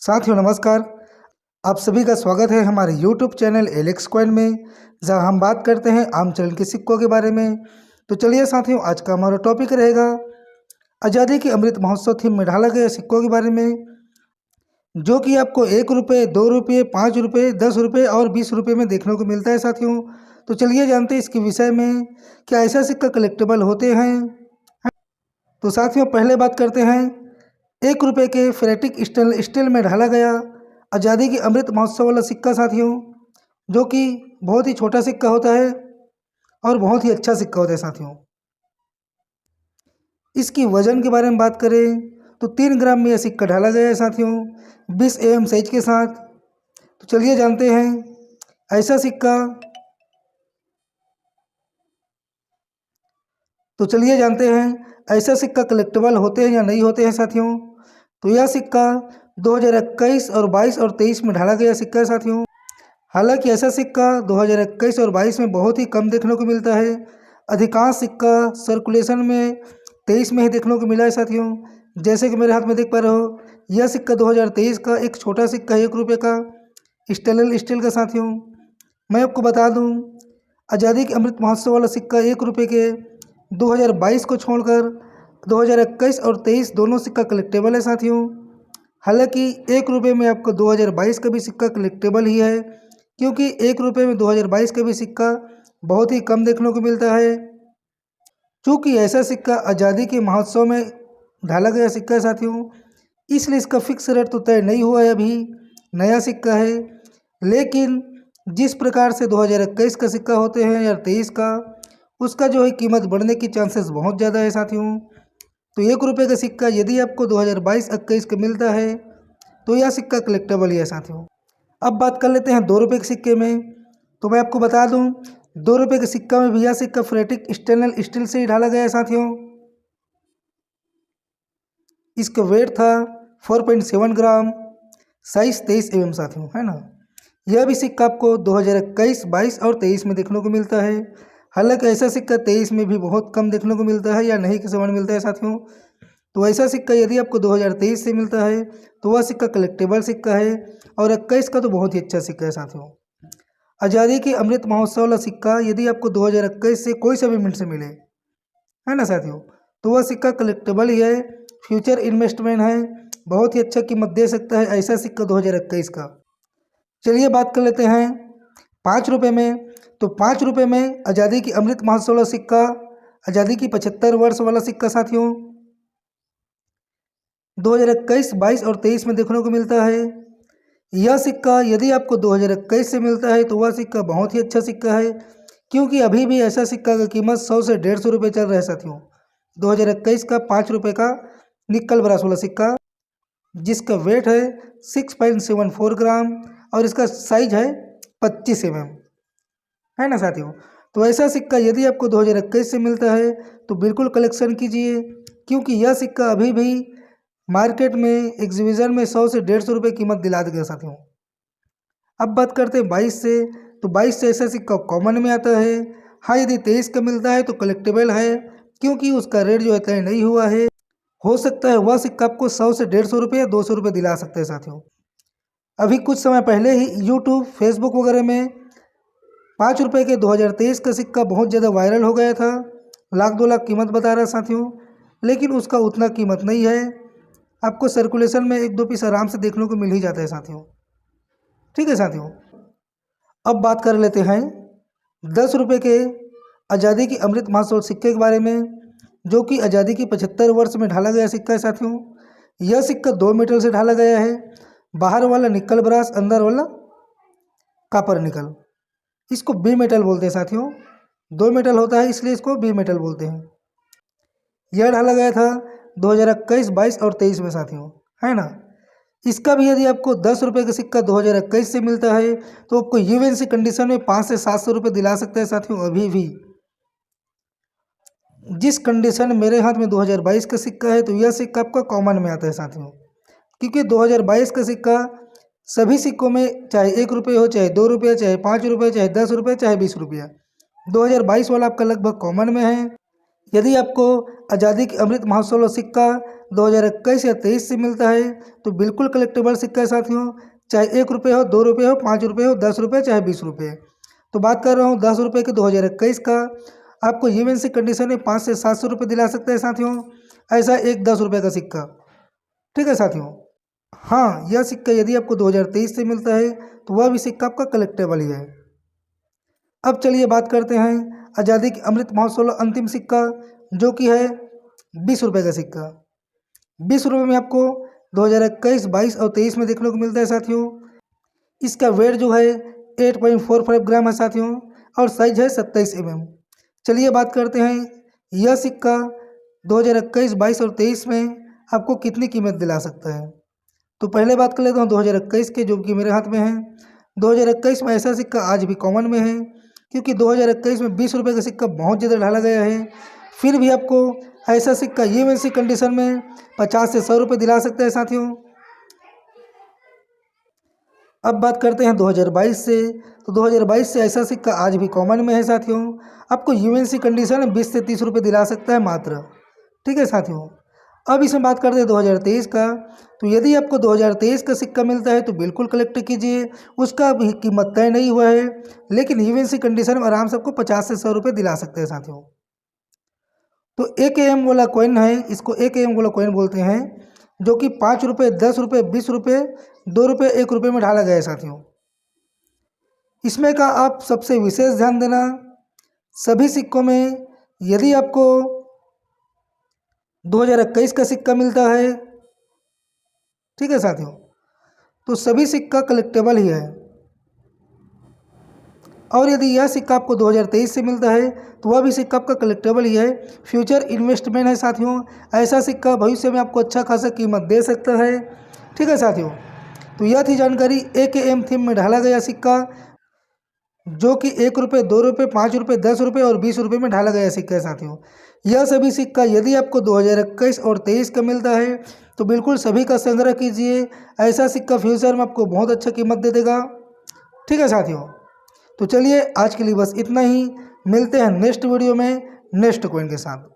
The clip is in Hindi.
साथियों नमस्कार। आप सभी का स्वागत है हमारे YouTube चैनल एलेक्स कॉइन में, जहां हम बात करते हैं आम चलन के सिक्कों के बारे में। तो चलिए साथियों, आज का हमारा टॉपिक रहेगा आज़ादी के अमृत महोत्सव थीम में ढाला गया सिक्कों के बारे में, जो कि आपको 1 रुपये, 2 रुपये, 5 रुपये, 10 रुपये और 20 रुपये में देखने को मिलता है साथियों। तो चलिए जानते हैं इसके विषय में, क्या ऐसा सिक्का कलेक्टेबल होते हैं। तो साथियों पहले बात करते हैं 1 रुपये के फेरेटिक स्टील में ढाला गया आज़ादी के अमृत महोत्सव वाला सिक्का साथियों, जो कि बहुत ही छोटा सिक्का होता है और बहुत ही अच्छा सिक्का होता है साथियों। इसकी वजन के बारे में बात करें तो 3 ग्राम में यह सिक्का ढाला गया है साथियों, 20 mm साइज के साथ। तो चलिए जानते हैं ऐसा सिक्का कलेक्टेबल होते हैं या नहीं होते हैं साथियों। तो यह सिक्का 2021 और 22 और 23 में ढाला गया सिक्का है साथियों। हालांकि ऐसा सिक्का 2021 और 22 में बहुत ही कम देखने को मिलता है। अधिकांश सिक्का सर्कुलेशन में 23 में ही देखने को मिला है साथियों। जैसे कि मेरे हाथ में देख पा रहे हो, यह सिक्का 2023 का एक छोटा सिक्का है, 1 रुपये का स्टेनलेस स्टील का साथियों। मैं आपको बता दूं, आज़ादी के अमृत महोत्सव वाला सिक्का 1 रुपये के 2022 को छोड़कर 2021 और 23 दोनों सिक्का कलेक्टेबल है साथियों। हालांकि 1 रुपये में आपको 2022 का भी सिक्का कलेक्टेबल ही है, क्योंकि 1 रुपये में 2022 का भी सिक्का बहुत ही कम देखने को मिलता है। चूँकि ऐसा सिक्का आज़ादी के महोत्सव में ढाला गया सिक्का है साथियों, इसलिए इसका फिक्स रेट तो तय नहीं हुआ है, अभी नया सिक्का है। लेकिन जिस प्रकार से 2021 का सिक्का होते हैं या 23 का, उसका जो है कीमत बढ़ने की चांसेस बहुत ज़्यादा है साथियों। तो 1 रुपये का सिक्का यदि आपको 2022-21 का मिलता है तो यह सिक्का कलेक्टेबल ही है साथियों। अब बात कर लेते हैं 2 रुपये के सिक्के में। तो मैं आपको बता दूं, 2 रुपये के सिक्का में भी यह सिक्का फेरेटिक स्टेनलेस स्टील से ही ढाला गया है साथियों। इसका वेट था 4.7 ग्राम, साइज 23 mm साथियों, है ना। यह भी सिक्का आपको 2021, 22 और 23 में देखने को मिलता है। हालांकि ऐसा सिक्का 23 में भी बहुत कम देखने को मिलता है या नहीं के समान मिलता है साथियों। तो ऐसा सिक्का यदि आपको 2023 से मिलता है तो वह सिक्का कलेक्टेबल सिक्का है, और 21 का तो बहुत ही अच्छा सिक्का है साथियों। आज़ादी के अमृत महोत्सव वाला सिक्का यदि आपको 2021 से कोई सा भी मिनट से मिले, है ना साथियों, तो वह सिक्का कलेक्टेबल ही है, फ्यूचर इन्वेस्टमेंट है, बहुत ही अच्छा कीमत दे सकता है ऐसा सिक्का 2021 का। चलिए बात कर लेते हैं 5 रुपये में। तो 5 रुपये में आज़ादी की अमृत महोत्सव वाला सिक्का, आज़ादी की 75 वर्ष वाला सिक्का साथियों, 2021, 22 और 23 में देखने को मिलता है। यह सिक्का यदि आपको 2021 से मिलता है तो वह सिक्का बहुत ही अच्छा सिक्का है, क्योंकि अभी भी ऐसा सिक्का का कीमत 100 से 150 रुपये चल रहा है साथियों। 2021 का 5 रुपये का निकल ब्रास वाला सिक्का, जिसका वेट है 6.74 ग्राम और इसका साइज है 25 mm, है ना साथियों। तो ऐसा सिक्का यदि आपको 2021 से मिलता है तो बिल्कुल कलेक्शन कीजिए, क्योंकि यह सिक्का अभी भी मार्केट में एग्जीबिशन में 100 से 150 रुपये कीमत दिला देगा साथियों। अब बात करते हैं 22 से। तो 22 से ऐसा सिक्का कॉमन में आता है। हाँ, यदि 23 का मिलता है तो कलेक्टेबल है, क्योंकि उसका रेट जो है तय नहीं हुआ है। हो सकता है वह सिक्का आपको 100 से 150 रुपये या 200 रुपये दिला सकते हैं साथियों। अभी कुछ समय पहले ही यूट्यूब, फेसबुक वगैरह में 5 रुपये के 2023 का सिक्का बहुत ज़्यादा वायरल हो गया था। 1,00,000-2 लाख कीमत बता रहा है साथियों, लेकिन उसका उतना कीमत नहीं है। आपको सर्कुलेशन में 1-2 पीस आराम से देखने को मिल ही जाता है साथियों। ठीक है साथियों, अब बात कर लेते हैं 10 रुपये के आज़ादी की अमृत महोत्सव सिक्के के बारे में, जो कि आज़ादी की 75 वर्ष में ढाला गया सिक्का है साथियों। यह सिक्का 2 मेटल से ढाला गया है, बाहर वाला निकल ब्रास, अंदर वाला कापर निकल। इसको बी मेटल बोलते हैं साथियों। 2 मेटल होता है इसलिए इसको बी मेटल बोलते हैं। यह ढाला गया था 2021, 22 और 23 में साथियों, है ना। इसका भी यदि आपको 10 रुपये का सिक्का 2021 से मिलता है तो आपको यूएनसी कंडीशन में 500 से 700 रुपये दिला सकता है साथियों अभी भी। जिस कंडीशन मेरे हाथ में 2022 का सिक्का है, तो यह सिक्का आपका कॉमन में आता है साथियों, क्योंकि 2022 का सिक्का सभी सिक्कों में, चाहे 1 रुपये हो, चाहे 2 रुपये, चाहे 5 रुपये, चाहे 10 रुपये, चाहे 20 रुपया, 2022 वाला आपका लगभग कॉमन में है। यदि आपको आज़ादी के अमृत महोत्सव वाला सिक्का 2021 या 23 से मिलता है तो बिल्कुल कलेक्टेबल सिक्का है साथियों, चाहे 1 रुपये हो, 2 रुपये हो, 5 रुपये हो, 10 रुपये चाहे 20 रुपये। तो बात कर रहा हूँ 10 रुपये के 2021 का। आपको यूएनसी कंडीशन में 500 से 700 रुपये दिला सकते हैं साथियों, ऐसा एक 10 रुपये का सिक्का। ठीक है साथियों। हाँ, यह सिक्का यदि आपको 2023 से मिलता है तो वह भी सिक्का आपका कलेक्टेबल ही है। अब चलिए बात करते हैं आज़ादी के अमृत महोत्सव अंतिम सिक्का, जो कि है 20 रुपये का सिक्का। 20 रुपये में आपको 2021, 22 और 23 में देखने को मिलता है साथियों। इसका वेट जो है 8.45 ग्राम है साथियों, और साइज है 27 mm। चलिए बात करते हैं यह सिक्का 2021, 22 और 23 में आपको कितनी कीमत दिला सकता है। तो पहले बात कर लेता हूँ 2021 के, जो कि मेरे हाथ में है। 2021 में ऐसा सिक्का आज भी कॉमन में है, क्योंकि 2021 में 20 रुपये का सिक्का बहुत ज़्यादा ढाला गया है। फिर भी आपको ऐसा सिक्का यूएनसी कंडीशन में 50 से 100 रुपये दिला सकते हैं साथियों। अब बात करते हैं 2022 से। तो 2022 से ऐसा सिक्का आज भी कॉमन में है साथियों, आपको यूएनसी कंडीशन में 20 से 30 रुपये दिला सकता है मात्र। ठीक है साथियों। अब इसमें बात करते हैं 2023 का। तो यदि आपको 2023 का सिक्का मिलता है तो बिल्कुल कलेक्ट कीजिए, उसका भी कीमत तय नहीं हुआ है, लेकिन यूएनसी कंडीशन में आराम से आपको 50 से 100 रुपये दिला सकते हैं साथियों। तो AKM वाला कॉइन है, इसको AKM वाला कॉइन बोलते हैं, जो कि 5 रुपये, 10 रुपये, 20 रुपये, 2 रुपये, 1 रुपये में ढाला गया है साथियों। इसमें का आप सबसे विशेष ध्यान देना, सभी सिक्कों में यदि आपको 2021 का सिक्का मिलता है, ठीक है साथियों, तो सभी सिक्का कलेक्टेबल ही है। और यदि यह सिक्का आपको 2023 से मिलता है तो वह भी सिक्का आपका कलेक्टेबल ही है। फ्यूचर इन्वेस्टमेंट है साथियों, ऐसा सिक्का भविष्य में आपको अच्छा खासा कीमत दे सकता है। ठीक है साथियों। तो यह थी जानकारी AKM थीम में ढाला गया सिक्का, जो कि 1 रुपये, 2 रुपये, 5 रुपये, 10 रुपये और 20 रुपये में ढाला गया सिक्का है साथियों। यह सभी सिक्का यदि आपको 2021 और 23 का मिलता है तो बिल्कुल सभी का संग्रह कीजिए, ऐसा सिक्का फ्यूचर में आपको बहुत अच्छा कीमत दे देगा। ठीक है साथियों। तो चलिए आज के लिए बस इतना ही, मिलते हैं नेक्स्ट वीडियो में नेक्स्ट कॉइन के साथ।